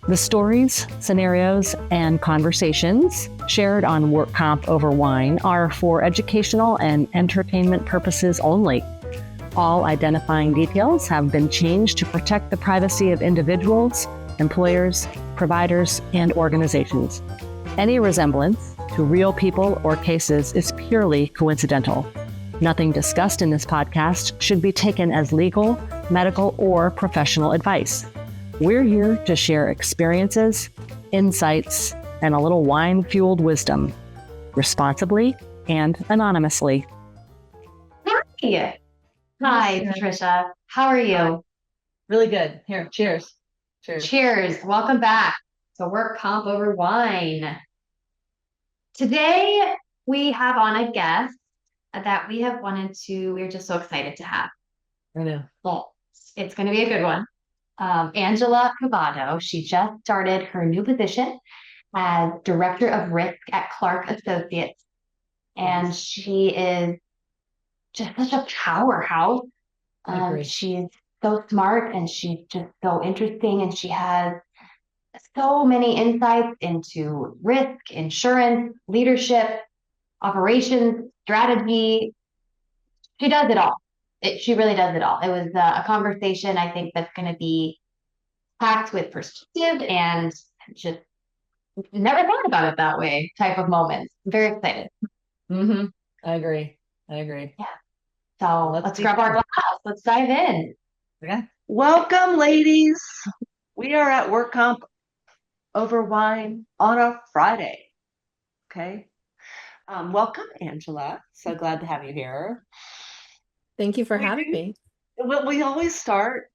The stories, scenarios, and conversations shared on Work Comp Over Wine are for educational and entertainment purposes only. All identifying details have been changed to protect the privacy of individuals, employers, providers, and organizations. Any resemblance to real people or cases is purely coincidental. Nothing discussed in this podcast should be taken as legal, medical, or professional advice. We're here to share experiences, insights, and a little wine-fueled wisdom, responsibly and anonymously. Hi. Hi, Patricia. How are you? Really good. Here, cheers. Cheers. Cheers. Welcome back to Work Comp Over Wine. Today, we have on a guest that we're just so excited to have. I know. Well, it's going to be a good one. Angela Cabado. She just started her new position as Director of Risk at Clark Associates. And she is just such a powerhouse. She's so smart and she's just so interesting, and she has so many insights into risk, insurance, leadership, operations, strategy. She does it all. She really does it all. It was a conversation I think that's going to be packed with perspective and just never thought about it that way type of moments. I'm very excited. Mm-hmm. I agree. Yeah. So let's grab our glass. Let's dive in. Yeah. Welcome, ladies. We are at Work Comp Over Wine on a Friday. Okay. Welcome, Angela. So glad to have you here. Thank you for having me. Well, we always start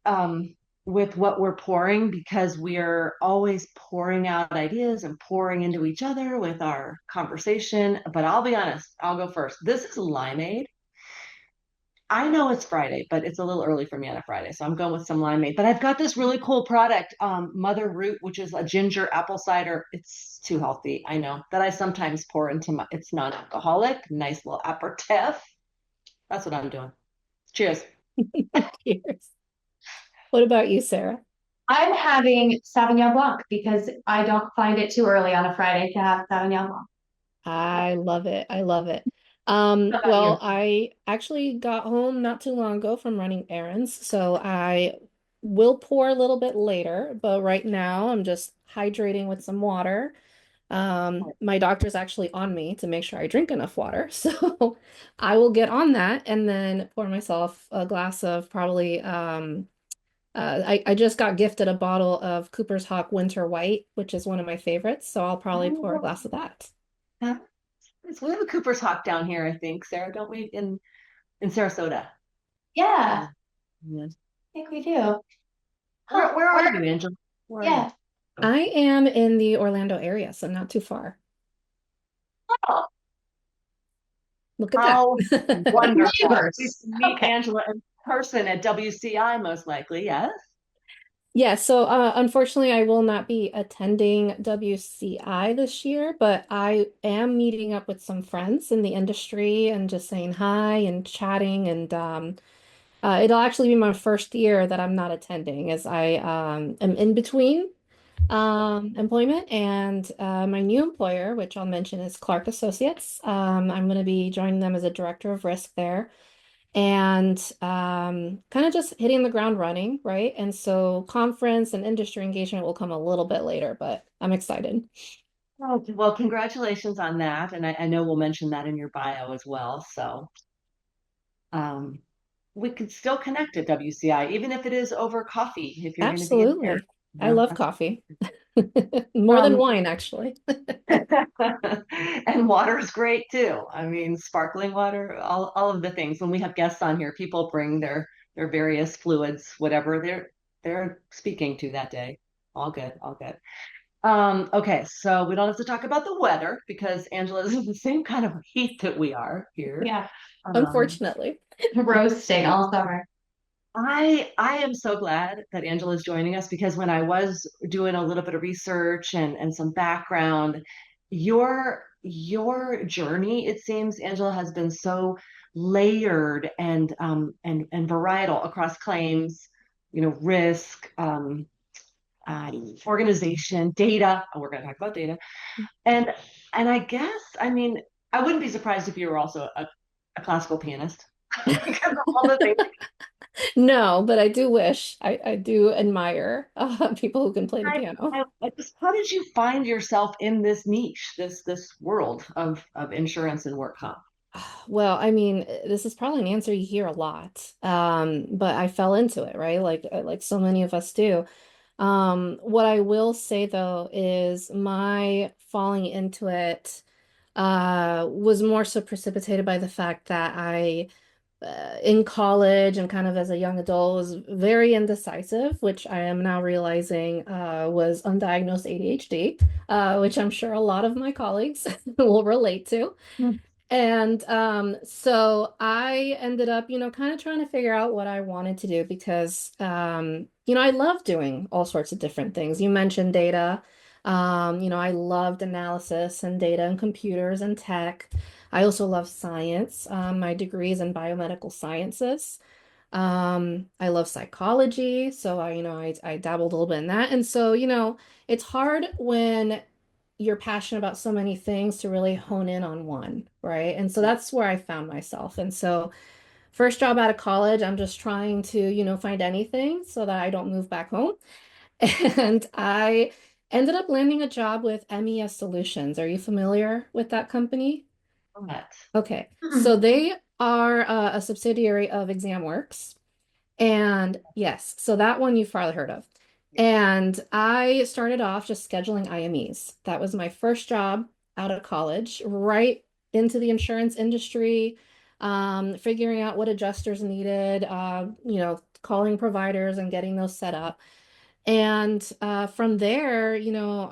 with what we're pouring, because we are always pouring out ideas and pouring into each other with our conversation. But I'll be honest, I'll go first. This is limeade. I know it's Friday, but it's a little early for me on a Friday, so I'm going with some limeade. But I've got this really cool product, Mother Root, which is a ginger apple cider. It's too healthy, I know, that I sometimes pour into it's non-alcoholic, nice little aperitif. That's what I'm doing. Cheers. Cheers. What about you, Sarah? I'm having Sauvignon Blanc because I don't find it too early on a Friday to have Sauvignon Blanc. I love it. about Well, you? I actually got home not too long ago from running errands, so I will pour a little bit later, but right now I'm just hydrating with some water. My doctor's actually on me to make sure I drink enough water, so I will get on that and then pour myself a glass of probably I just got gifted a bottle of Cooper's Hawk Winter White, which is one of my favorites, so I'll probably pour a glass of that. We have a Cooper's Hawk down here, I think, Sarah, don't we? In Sarasota. Yeah, Yeah. I think we do. Where are you, Angela? Where are you? Yeah. I am in the Orlando area, so not too far. Oh, Look at How that. wonderful. Neighbors. We meet Okay. Angela in person at WCI, most likely, yes? Yeah, so unfortunately, I will not be attending WCI this year, but I am meeting up with some friends in the industry and just saying hi and chatting. And it'll actually be my first year that I'm not attending, as I am in between employment, and my new employer, which I'll mention, is Clark Associates. I'm going to be joining them as a director of risk there, and kind of just hitting the ground running, right? And so conference and industry engagement will come a little bit later, but I'm excited. Oh, well, congratulations on that. And I know we'll mention that in your bio as well. So we could still connect at WCI, even if it is over coffee, if you're going to be in there. Absolutely. I love coffee. More than wine, actually. And water is great too. I mean, sparkling water, all of the things. When we have guests on here, people bring their various fluids, whatever they're speaking to that day. All good, all good. Okay, so we don't have to talk about the weather because Angela is in the same kind of heat that we are here. Yeah. Unfortunately. Roasting all summer. I am so glad that Angela is joining us, because when I was doing a little bit of research and some background, your journey, it seems, Angela, has been so layered and varietal across claims, risk, organization, data. Oh, we're going to talk about data. And I guess, I mean, I wouldn't be surprised if you were also a classical pianist because of all the things. No, but I do wish. I do admire people who can play the piano. I just, how did you find yourself in this niche, this world of insurance and work comp? Well, I mean, this is probably an answer you hear a lot. But I fell into it, right? Like so many of us do. What I will say though is my falling into it was more so precipitated by the fact that in college and kind of as a young adult, was very indecisive, which I am now realizing was undiagnosed ADHD, which I'm sure a lot of my colleagues will relate to. And so I ended up, kind of trying to figure out what I wanted to do because, I love doing all sorts of different things. You mentioned data. I loved analysis and data and computers and tech. I also love science. My degree is in biomedical sciences. I love psychology, so I dabbled a little bit in that. And so, it's hard when you're passionate about so many things to really hone in on one, right? And so that's where I found myself. And so first job out of college, I'm just trying to, find anything so that I don't move back home. And I ended up landing a job with MES Solutions. Are you familiar with that company? Correct. Okay. So they are a subsidiary of ExamWorks. And yes, so that one you've probably heard of. And I started off just scheduling IMEs. That was my first job out of college, right into the insurance industry, figuring out what adjusters needed, calling providers and getting those set up. And from there,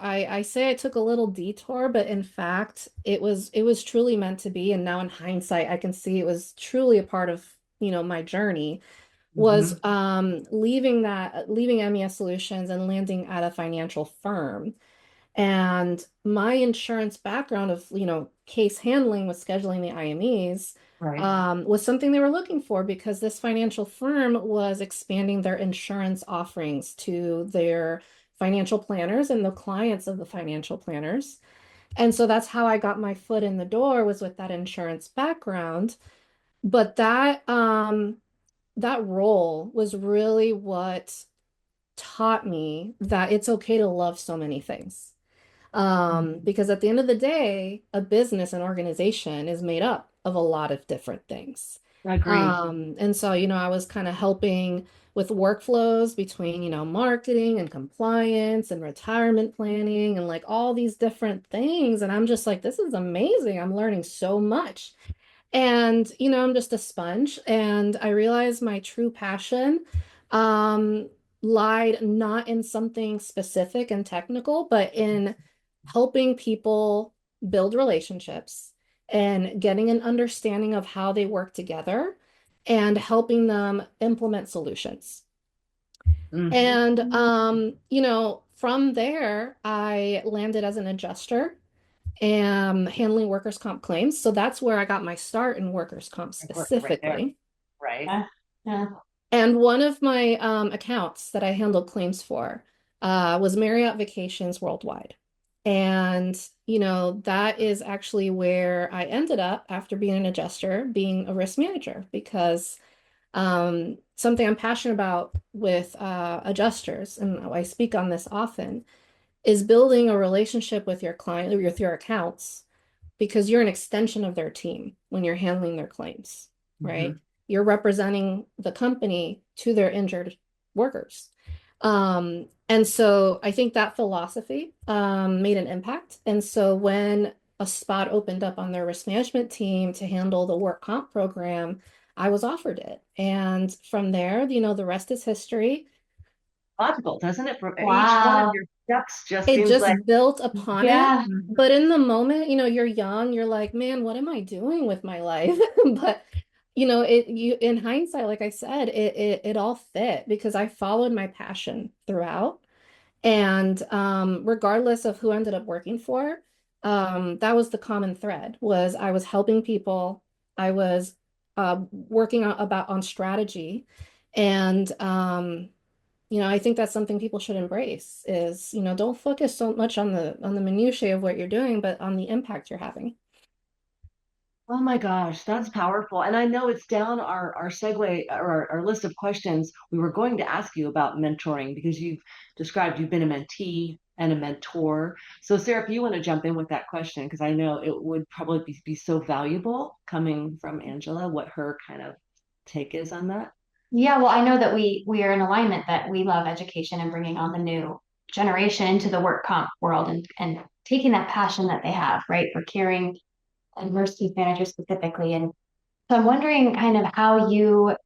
I say I took a little detour, but in fact, it was truly meant to be. And now in hindsight, I can see it was truly a part of, my journey was leaving MES Solutions and landing at a financial firm. And my insurance background of, case handling with scheduling the IMEs Right. was something they were looking for because this financial firm was expanding their insurance offerings to their financial planners and the clients of the financial planners. And so that's how I got my foot in the door was with that insurance background. But that role was really what taught me that it's okay to love so many things. Because at the end of the day, a business and organization is made up of a lot of different things. I agree. And so, I was kind of helping with workflows between, marketing and compliance and retirement planning and like all these different things. And I'm just like, this is amazing. I'm learning so much. And, I'm just a sponge. And I realized my true passion um, lied not in something specific and technical, but in helping people build relationships and getting an understanding of how they work together and helping them implement solutions. And, from there, I landed as an adjuster and handling workers' comp claims. So that's where I got my start in workers' comp specifically. Right. Yeah. And one of my accounts that I handled claims for was Marriott Vacations Worldwide. And, that is actually where I ended up after being an adjuster, being a risk manager, because something I'm passionate about with adjusters, and I speak on this often, is building a relationship with your client or with your accounts because you're an extension of their team when you're handling their claims, right? You're representing the company to their injured workers. And so I think that philosophy made an impact. And so when a spot opened up on their risk management team to handle the work comp program, I was offered it. And from there, the rest is history. Logical, doesn't it? From each one Wow. of your steps just It seems just like built upon it. Yeah. But in the moment, you're young, you're like, man, what am I doing with my life? But you in hindsight, like I said, it all fit because I followed my passion throughout. And regardless of who I ended up working for, that was the common thread was I was helping people, I was working on strategy and I think that's something people should embrace is, don't focus so much on the minutiae of what you're doing, but on the impact you're having. Oh my gosh, that's powerful. And I know it's down our segue or our list of questions. We were going to ask you about mentoring because you've described you've been a mentee and a mentor. So Sarah, if you want to jump in with that question, because I know it would probably be so valuable coming from Angela, what her kind of take is on that. Yeah, well, I know that we are in alignment that we love education and bringing on the new generation into the work comp world and taking that passion that they have, right, for caring and nurse case managers specifically. And so I'm wondering kind of how you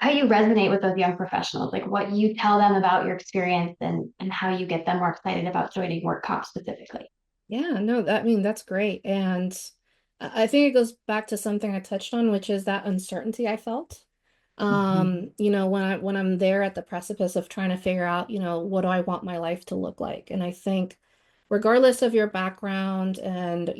resonate with those young professionals, like what you tell them about your experience and how you get them more excited about joining work comp specifically. Yeah, no, I mean, that's great. And I think it goes back to something I touched on, which is that uncertainty I felt. Mhm. When I'm there at the precipice of trying to figure out, what do I want my life to look like? And I think regardless of your background and,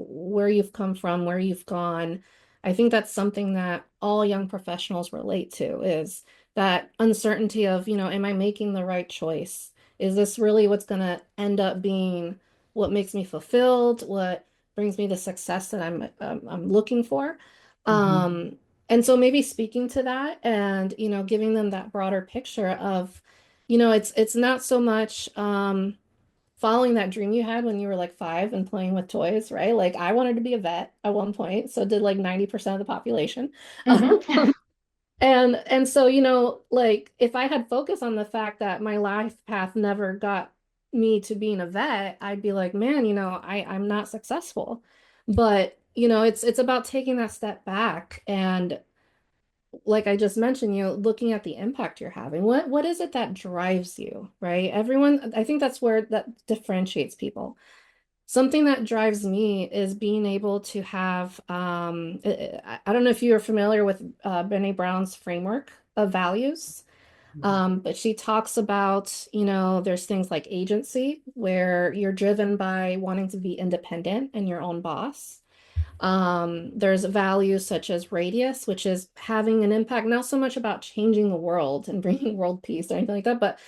where you've come from, where you've gone, I think that's something that all young professionals relate to is that uncertainty of, am I making the right choice? Is this really what's going to end up being what makes me fulfilled? What brings me the success that I'm looking for? Mhm. Um, and so maybe speaking to that and, giving them that broader picture of, it's not so much following that dream you had when you were like 5 and playing with toys, right? Like I wanted to be a vet at one point, so did like 90% of the population. Mhm. And so, like if I had focused on the fact that my life path never got me to being a vet, I'd be like, man, I'm not successful. But, it's about taking that step back and like I just mentioned, looking at the impact you're having. What is it that drives you, right? Everyone, I think that's where that differentiates people. Something that drives me is being able to have, I don't know if you're familiar with Brené Brown's framework of values, but she talks about, there's things like agency, where you're driven by wanting to be independent and your own boss. There's values such as radius, which is having an impact, not so much about changing the world and bringing world peace or anything like that, but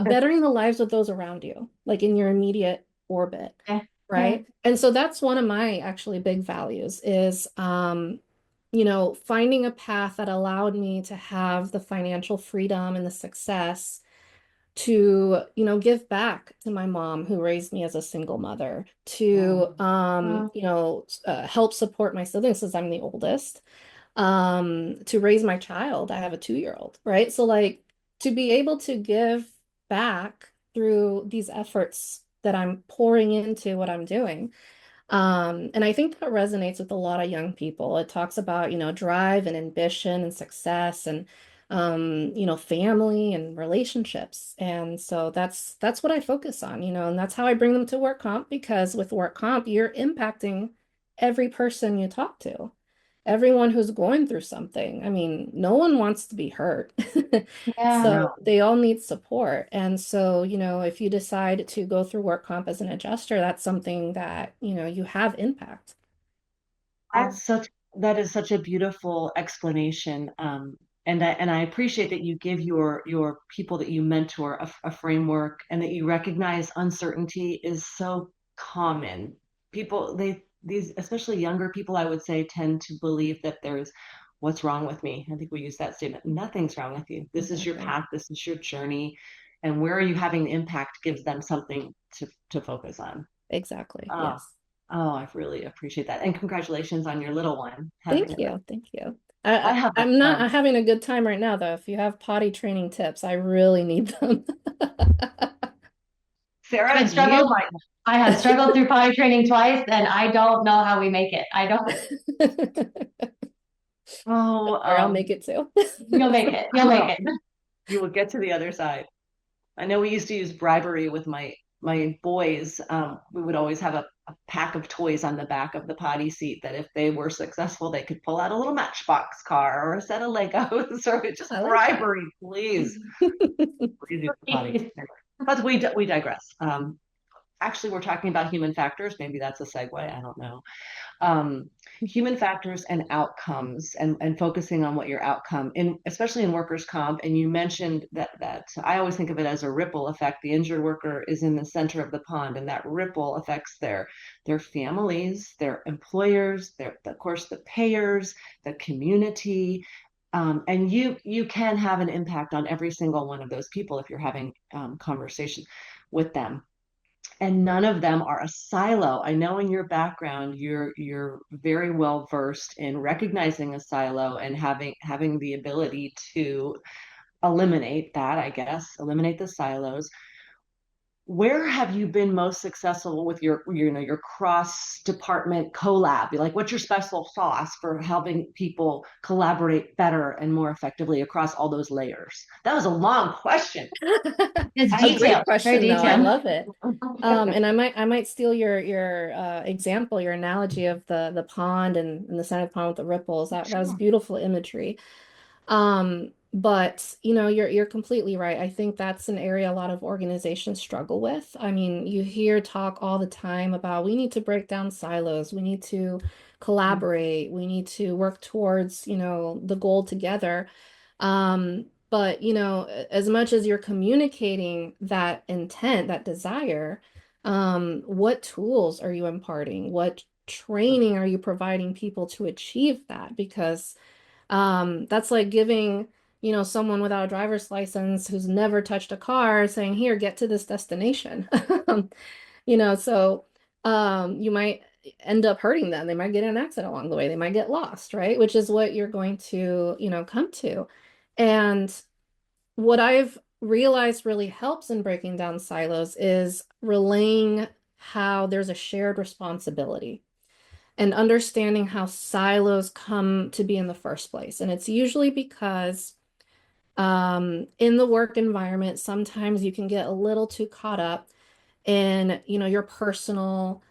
bettering the lives of those around you, like in your immediate orbit, Yeah. Yeah. right? And so that's one of my actually big values is, finding a path that allowed me to have the financial freedom and the success to, give back to my mom who raised me as a single mother, to, Wow. help support my siblings since I'm the oldest, to raise my child. I have a 2-year-old, right? So like to be able to give back through these efforts that I'm pouring into what I'm doing, and I think that resonates with a lot of young people. It talks about, drive and ambition and success and, family and relationships. And so that's what I focus on, and that's how I bring them to work comp because with work comp, you're impacting every person you talk to, everyone who's going through something. I mean, no one wants to be hurt. Yeah. No. So they all need support. And so, if you decide to go through work comp as an adjuster, that's something that, you have impact. That's such that is such a beautiful explanation. And I appreciate that you give your people that you mentor a framework and that you recognize uncertainty is so common. People these especially younger people I would say tend to believe that there's what's wrong with me. I think we use that statement. Nothing's wrong with you. This is your Exactly. path, this is your journey, and where are you having impact gives them something to focus on. Exactly. Oh, Yes. oh, I really appreciate that. And congratulations on your little one having Thank it. you. Thank you. I have a I'm not having a good time right now, though. If you have potty training tips, I really need them. I Sarah, you struggled. might. I have struggled through potty training twice, and I don't know how we make it. I don't. Oh, Or I'll make it too. You'll make it. I You'll make will. it. You will get to the other side. I know we used to use bribery with my boys. We would always have a pack of toys on the back of the potty seat that if they were successful, they could pull out a little Matchbox car or a set of Legos or just I like that. bribery, please. Please use the potty. But we digress. actually we're talking about human factors. Maybe that's a segue. I don't know. um, Human factors and outcomes, and focusing on what your outcome in, especially in workers' comp. And you mentioned that I always think of it as a ripple effect. The injured worker is in the center of the pond, and that ripple affects their families, their employers, their, of course, the payers, the community. And you can have an impact on every single one of those people if you're having conversation with them, and none of them are a silo. I know in your background you're very well versed in recognizing a silo and having the ability to eliminate that, I guess, eliminate the silos. Where have you been most successful with your cross department collab? Like, what's your special sauce for helping people collaborate better and more effectively across all those layers? That was a long question. It's A great detailed, very question, though. I detailed. love it. And I might steal your example, your analogy of the pond and the center of the pond with the ripples. That was Sure. beautiful imagery. But you're completely right. I think that's an area a lot of organizations struggle with. I mean, you hear talk all the time about we need to break down silos, we need to collaborate, we need to work towards, the goal together. But as much as you're communicating that intent, that desire, what tools are you imparting? What training are you providing people to achieve that? Because that's like giving, someone without a driver's license who's never touched a car saying, here, get to this destination. So you might end up hurting them. They might get in an accident along the way. They might get lost, right? Which is what you're going to, come to. And what I've realized really helps in breaking down silos is relaying how there's a shared responsibility and understanding how silos come to be in the first place. And it's usually because in the work environment, sometimes you can get a little too caught up in, your personal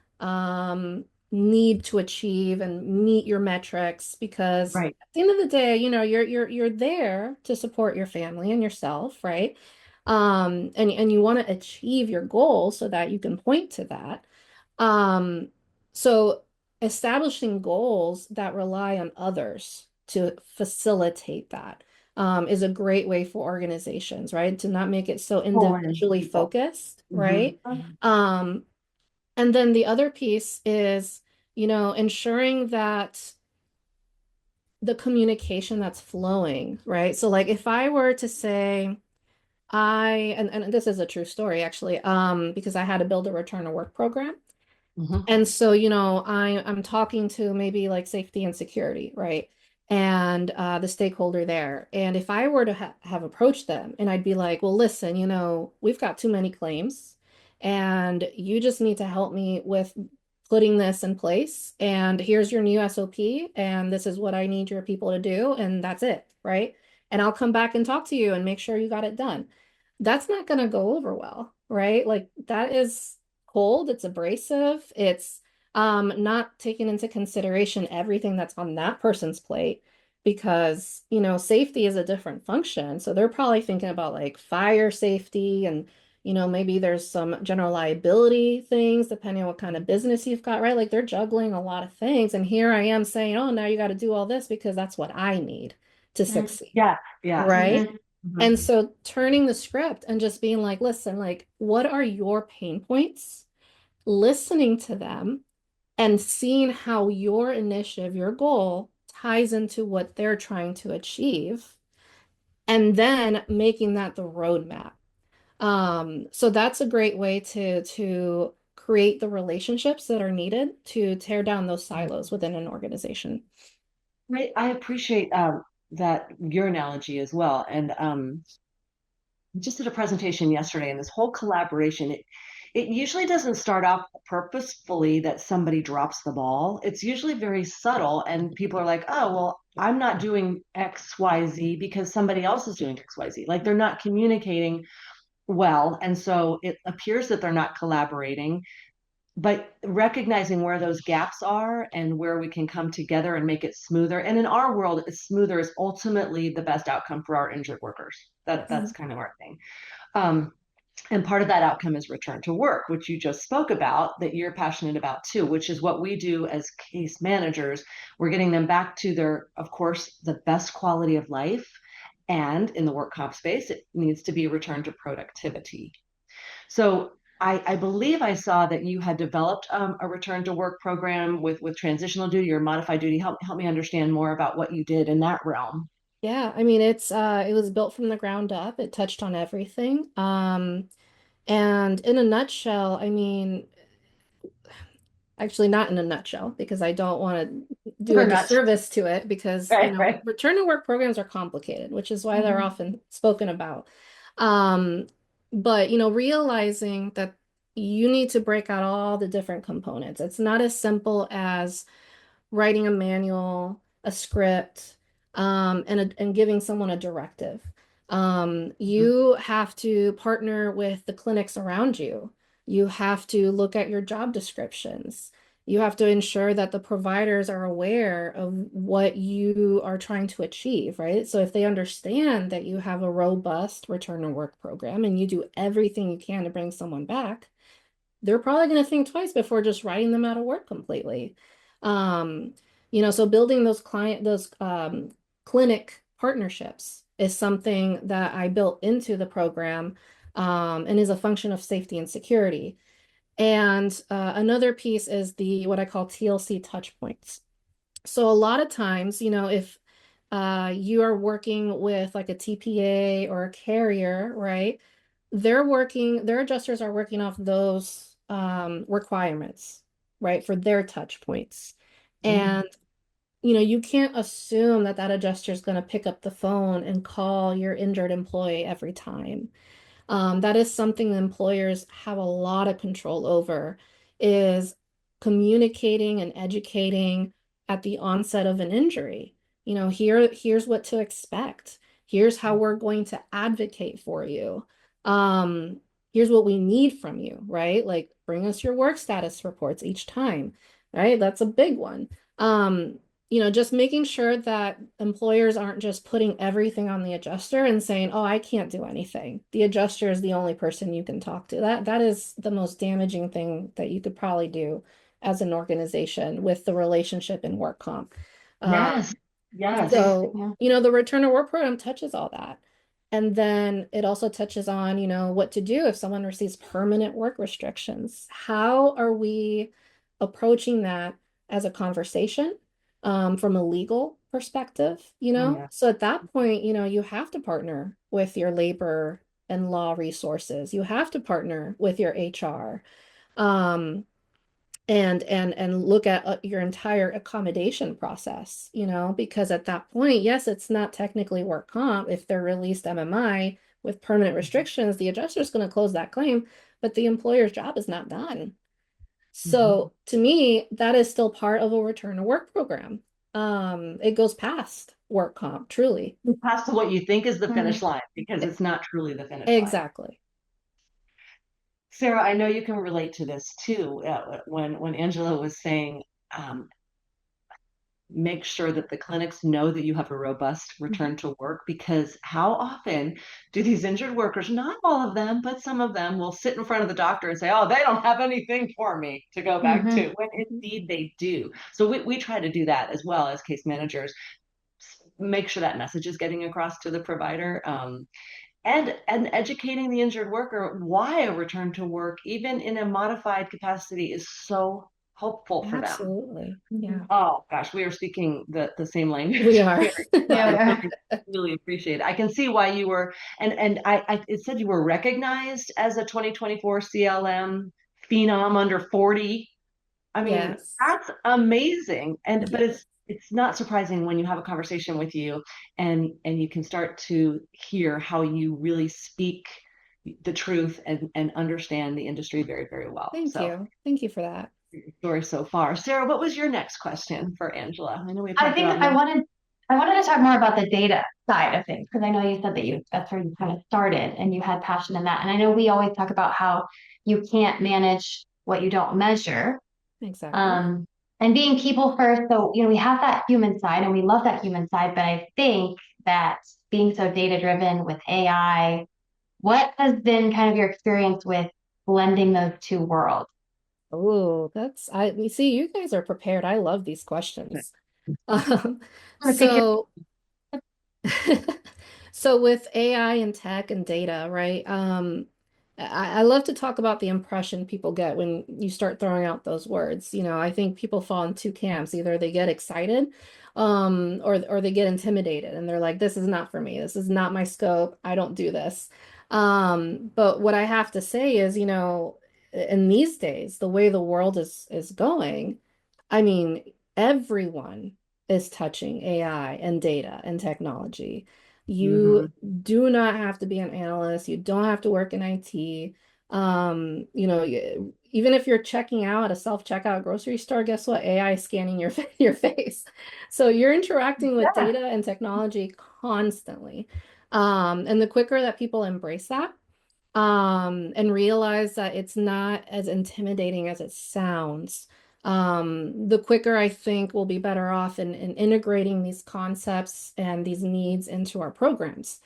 need to achieve and meet your metrics because Right. at the end of the day, you're there to support your family and yourself, right? And you want to achieve your goal so that you can point to that. So establishing goals that rely on others to facilitate that is a great way for organizations, right? To not make it so Pulling individually people. focused, Mhm. right? Um, and then the other piece is, ensuring that the communication that's flowing, right? So like if I were to say, and this is a true story actually, because I had to build a return to work program. Mhm. And so, I'm talking to maybe like safety and security, right? And the stakeholder there. And if I were to have approached them and I'd be like, well, listen, we've got too many claims and you just need to help me with putting this in place. And here's your new SOP. And this is what I need your people to do. And that's it, right? And I'll come back and talk to you and make sure you got it done. That's not going to go over well, right? Like that is cold, it's abrasive, it's not taking into consideration everything that's on that person's plate because, safety is a different function. So they're probably thinking about like fire safety and, maybe there's some general liability things depending on what kind of business you've got, right? Like they're juggling a lot of things. And here I am saying, oh, now you got to do all this because that's what I need to succeed, Yeah. Yes. right? Mhm. Mhm. And so turning the script and just being like, listen, like, what are your pain points? Listening to them and seeing how your initiative, your goal ties into what they're trying to achieve, and then making that the roadmap. So that's a great way to create the relationships that are needed to tear down those silos within an organization. Right. I appreciate that your analogy as well. And just did a presentation yesterday, and this whole collaboration, it usually doesn't start off purposefully that somebody drops the ball. It's usually very subtle, and people are like, oh, well, I'm not doing XYZ because somebody else is doing XYZ. Like they're not communicating well. And so it appears that they're not collaborating, but recognizing where those gaps are and where we can come together and make it smoother. And in our world, smoother is ultimately the best outcome for our injured workers. That's kind of our thing. Um, And part of that outcome is return to work, which you just spoke about, that you're passionate about too, which is what we do as case managers. We're getting them back to their, of course, the best quality of life. And in the work comp space, it needs to be returned to productivity. So I believe I saw that you had developed a return to work program with transitional duty or modified duty. Help me understand more about what you did in that realm. Yeah, I mean it was built from the ground up. It touched on everything. And in a nutshell, I mean, actually not in a nutshell, because I don't want to do a Super nuts. disservice to it, because, Right, right. return to work programs are complicated, which is why they're Mhm. often spoken about. Um, but, realizing that you need to break out all the different components. It's not as simple as writing a manual, a script, and giving someone a directive. You have to partner with the clinics around you. You have to look at your job descriptions. You have to ensure that the providers are aware of what you are trying to achieve, right? So if they understand that you have a robust return to work program and you do everything you can to bring someone back, they're probably going to think twice before just writing them out of work completely. Um, so building those clinic partnerships is something that I built into the program, and is a function of safety and security. And another piece is the what I call TLC touch points. So a lot of times, if you are working with like a TPA or a carrier, right? Their adjusters are working off those requirements, right, for their touch points. Mhm. And, you can't assume that that adjuster is going to pick up the phone and call your injured employee every time. That is something employers have a lot of control over, is communicating and educating at the onset of an injury. Here's what to expect. Here's how we're going to advocate for you. Um, Here's what we need from you, right? Like bring us your work status reports each time, right? That's a big one. Um, just making sure that employers aren't just putting everything on the adjuster and saying, "Oh, I can't do anything." The adjuster is the only person you can talk to. That is the most damaging thing that you could probably do as an organization with the relationship in work comp. Yes, yes. So, Yeah. the return to work program touches all that. And then it also touches on, what to do if someone receives permanent work restrictions. How are we approaching that as a conversation, from a legal perspective, Oh, yeah. So at that point, you have to partner with your labor and law resources. You have to partner with your HR. Um, and look at your entire accommodation process, because at that point, yes, it's not technically work comp if they're released MMI with permanent restrictions. The adjuster is going to close that claim, but the employer's job is not done. Mhm. So to me, that is still part of a return to work program. It goes past work comp, truly. You pass to what you think is the Mhm. finish line because E- it's not truly the finish line. Exactly. Sarah, I know you can relate to this too. When Angela was saying, um, make sure that the clinics know that you have a robust return to work, because how often do these injured workers, not all of them, but some of them, will sit in front of the doctor and say, "Oh, they don't have anything for me to go back Mhm. to," when indeed they do. So we try to do that as well as case managers, make sure that message is getting across to the provider. And educating the injured worker why a return to work, even in a modified capacity, is so helpful for them. Absolutely. Mhm. Yeah, Oh gosh, we are speaking the same we language are. here. I Yeah. really appreciate it. I can see why you were, and I it said you were recognized as a 2024 CLM phenom under 40. I mean, Yes. that's amazing. And but Yes. it's not surprising when you have a conversation with you and you can start to hear how you really speak the truth and understand the industry very, very well. Thank So you. Thank you for that. story so far. Sarah, what was your next question for Angela? I know we I talked think about men. I wanted to talk more about the data side of things, because I know you said that that's where you kind of started and you had passion in that. And I know we always talk about how you can't manage what you don't measure. Exactly. Um, and being people first. So, we have that human side and we love that human side, but I think that being so data driven with AI What has been kind of your experience with blending those two worlds? Oh, you see, you guys are prepared. I love these questions. Um, I'm gonna pick your so So with AI and tech and data, right? I love to talk about the impression people get when you start throwing out those words. I think people fall in two camps. Either they get excited, or they get intimidated and they're like, this is not for me. This is not my scope. I don't do this. But what I have to say is, in these days, the way the world is going, I mean, everyone is touching AI and data and technology. You Hmm. do not have to be an analyst. You don't have to work in IT. Even if you're checking out at a self-checkout grocery store, guess what? AI is scanning your face. So you're interacting with yeah. data and technology constantly. And the quicker that people embrace that, and realize that it's not as intimidating as it sounds, the quicker I think we'll be better off in integrating these concepts and these needs into our programs.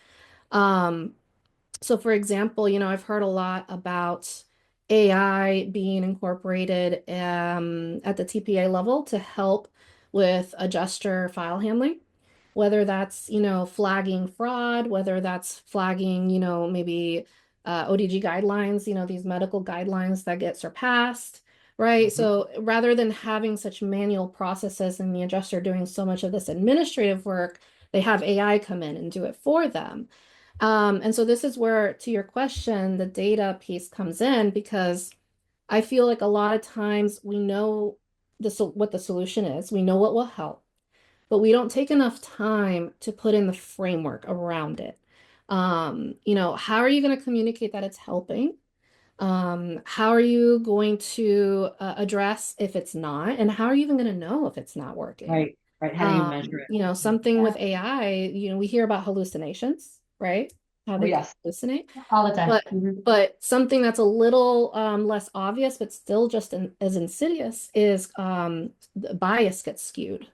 Um, so for example, I've heard a lot about AI being incorporated at the TPA level to help with adjuster file handling, whether that's, flagging fraud, whether that's flagging, maybe ODG guidelines, these medical guidelines that get surpassed, right? Hmm. So rather than having such manual processes and the adjuster doing so much of this administrative work, they have AI come in and do it for them. And so this is where, to your question, the data piece comes in because I feel like a lot of times we know what the solution is, we know what will help, but we don't take enough time to put in the framework around it. How are you going to communicate that it's helping? How are you going to address if it's not? And how are you even going to know if it's not working? Right, right. How do you measure it? Something Yeah. with AI, we hear about hallucinations, right? How Oh, they can yes. hallucinate. All the time. But but something that's a little less obvious, but still just as insidious, is the bias gets skewed,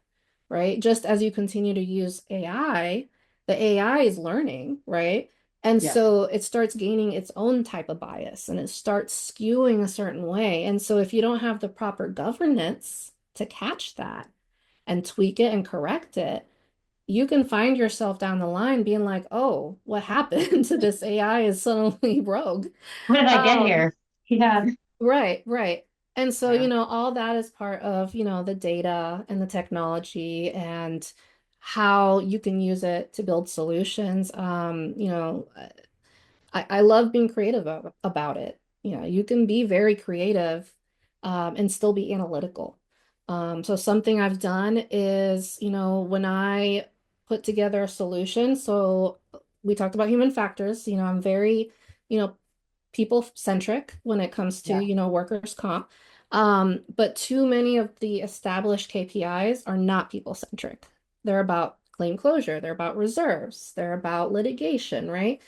right? Just as you continue to use AI, the AI is learning, right? And Yes. so it starts gaining its own type of bias and it starts skewing a certain way. And so if you don't have the proper governance to catch that and tweak it and correct it, you can find yourself down the line being like, oh, what happened to this AI is suddenly rogue. What did I get Um, here? Yeah. right, right. And so, Yeah. all that is part of, the data and the technology and how you can use it to build solutions. I love being creative about it. You can be very creative, and still be analytical. So something I've done is, when I put together a solution, so we talked about human factors, I'm very, you know, people centric when it comes to, Yeah. workers' comp. But too many of the established KPIs are not people centric. They're about claim closure, they're about reserves, they're about litigation, right?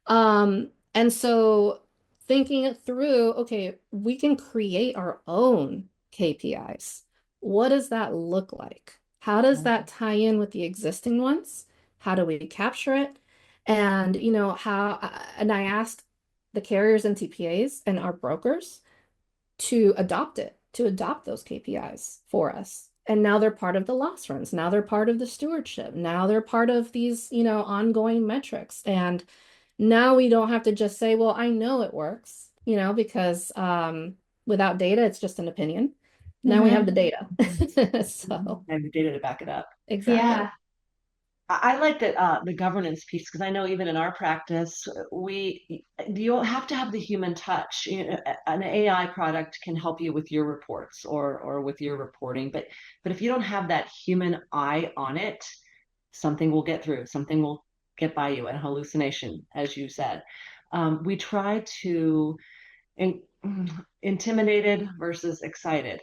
And so thinking it through, okay, we can create our own KPIs. What does that look like? How does that tie in with the existing ones? How do we capture it? And and I asked the carriers and TPAs and our brokers to adopt those KPIs for us. And now they're part of the loss runs. Now they're part of the stewardship. Now they're part of these, ongoing metrics. And now we don't have to just say, well, I know it works, because without data, it's just an opinion. Now we have the Hmm. data. Mhm. So I have the data to back it up. exactly. Yeah. I like that the governance piece because I know even in our practice, we you don't have to have the human touch. An AI product can help you with your reports or with your reporting, but if you don't have that human eye on it, something will get through, something will get by you, a hallucination, as you said. We try to in, intimidated versus excited.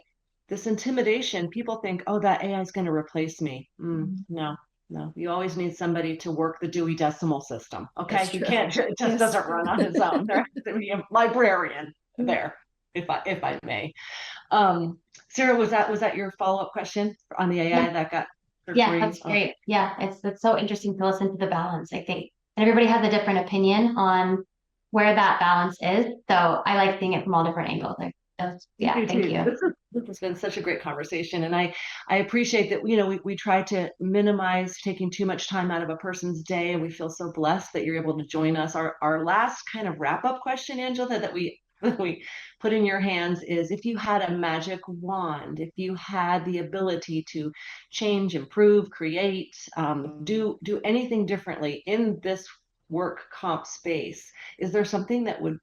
This intimidation, people think, oh, that AI is going to replace me. No, no. You always need somebody to work the Dewey Decimal System. That's Okay, you true. can't. It just Yes. doesn't run on its own. There has to be a librarian there, if I may. Um, Sarah, was that your follow up question on the Yeah. AI that got for Yeah, free? that's Oh, great. Yeah, it's so interesting to listen to the balance, I think. And everybody has a different opinion on where that balance is. So I like seeing it from all different angles. Yeah, Me thank too. you. This has been such a great conversation, and I appreciate that. We try to minimize taking too much time out of a person's day, and we feel so blessed that you're able to join us. Our last kind of wrap up question, Angela, that we that we put in your hands is: if you had a magic wand, if you had the ability to change, improve, create, do anything differently in this work comp space, is there something that would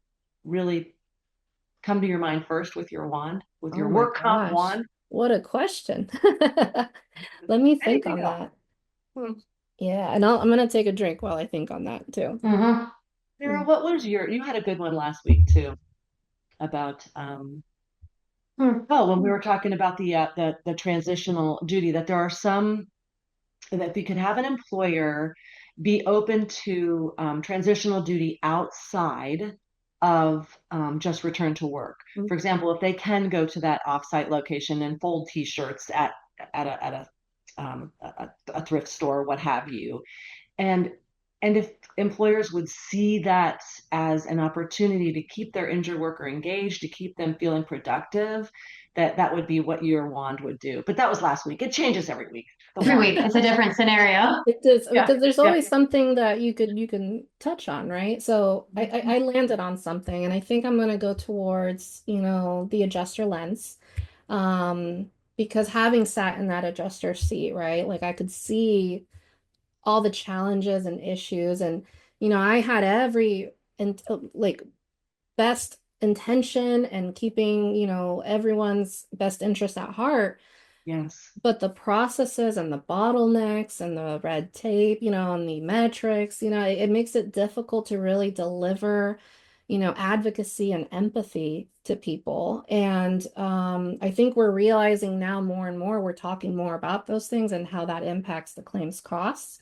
really come to your mind first with your wand, with your Oh my work comp gosh, wand? what a question. Let me think Anything on else? that. Hmm. Yeah, and I'm gonna take a drink while I think on that too. Hmm. Sarah, what was you had a good one last week too about when we were talking about the transitional duty, that there are some, that we could have an employer be open to transitional duty outside of just return to work. For example, if they can go to that offsite location and fold t-shirts at a thrift store, what have you, and if employers would see that as an opportunity to keep their injured worker engaged, to keep them feeling productive, that would be what your wand would do. But that was last week. It changes every week. Every week, it's a different scenario. It does, Yeah, because there's yeah. always something that you can touch on, right? So I landed on something, and I think I'm gonna go towards, the adjuster lens. Because having sat in that adjuster seat, right? Like I could see all the challenges and issues, and I had every and like best intention and keeping, everyone's best interest at heart. Yes. But the processes and the bottlenecks and the red tape, and the metrics, it makes it difficult to really deliver, advocacy and empathy to people. And I think we're realizing now more and more, we're talking more about those things and how that impacts the claims costs.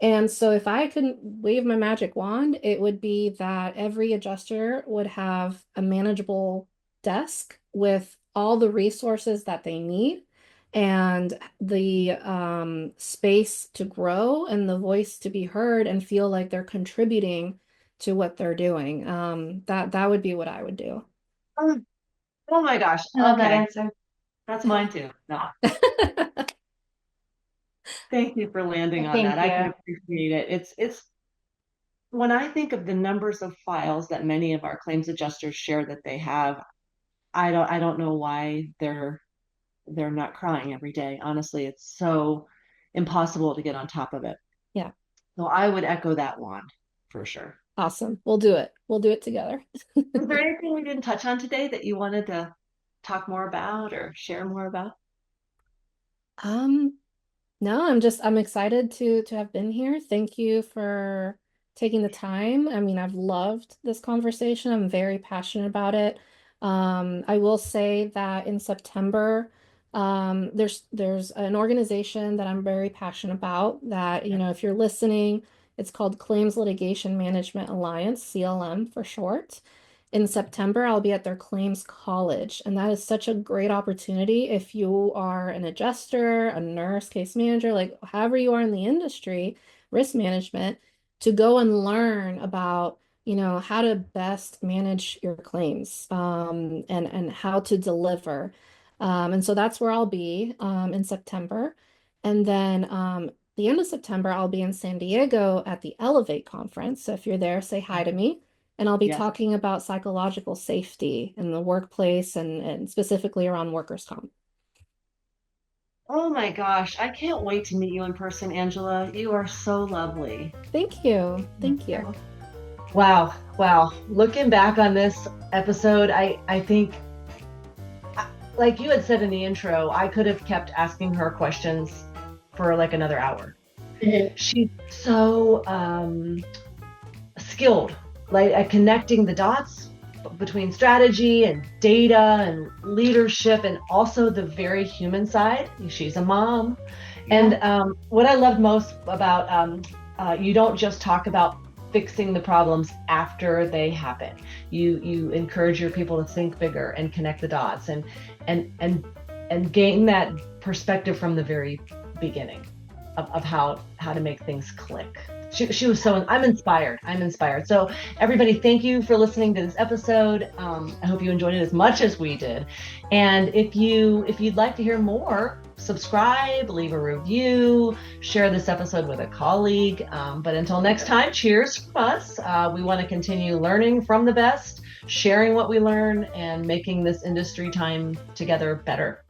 And so if I could wave my magic wand, it would be that every adjuster would have a manageable desk with all the resources that they need and the space to grow and the voice to be heard and feel like they're contributing to what they're doing. That would be what I would do. Oh, oh my gosh. I love that Okay. answer. That's mine too. No, thank you for landing on that. Thank I can you. appreciate it. It's when I think of the numbers of files that many of our claims adjusters share that they have, I don't know why they're not crying every day. Honestly, it's so impossible to get on top of it. Yeah, So I would echo that one for sure. awesome. We'll do it. We'll do it together. Is there anything we didn't touch on today that you wanted to talk more about or share more about? Um, No, I'm excited to have been here. Thank you for taking the time. I mean, I've loved this conversation. I'm very passionate about it. I will say that in September, there's an organization that I'm very passionate about that, if you're listening, it's called Claims Litigation Management Alliance, CLM for short. In September, I'll be at their claims college, and that is such a great opportunity if you are an adjuster, a nurse, case manager, like however you are in the industry, risk management, to go and learn about, how to best manage your claims, and how to deliver. And so that's where I'll be in September. And then the end of September, I'll be in San Diego at the Elevate conference. So if you're there, say hi to me. And I'll be Yes. talking about psychological safety in the workplace and specifically around workers' comp. Oh my gosh, I can't wait to meet you in person, Angela. You are so lovely. Thank you. Thank you. Wow. Wow. Looking back on this episode, I think, like you had said in the intro, I could have kept asking her questions for like another hour. She's so skilled, like at connecting the dots between strategy and data and leadership, and also the very human side. She's a mom. And what I loved most about you don't just talk about fixing the problems after they happen. You encourage your people to think bigger and connect the dots and gain that perspective from the very beginning of how to make things click. She was so, I'm inspired. So everybody, thank you for listening to this episode. I hope you enjoyed it as much as we did. And if you'd like to hear more, subscribe, leave a review, share this episode with a colleague. But until next time, cheers from us. We want to continue learning from the best, sharing what we learn, and making this industry time together better.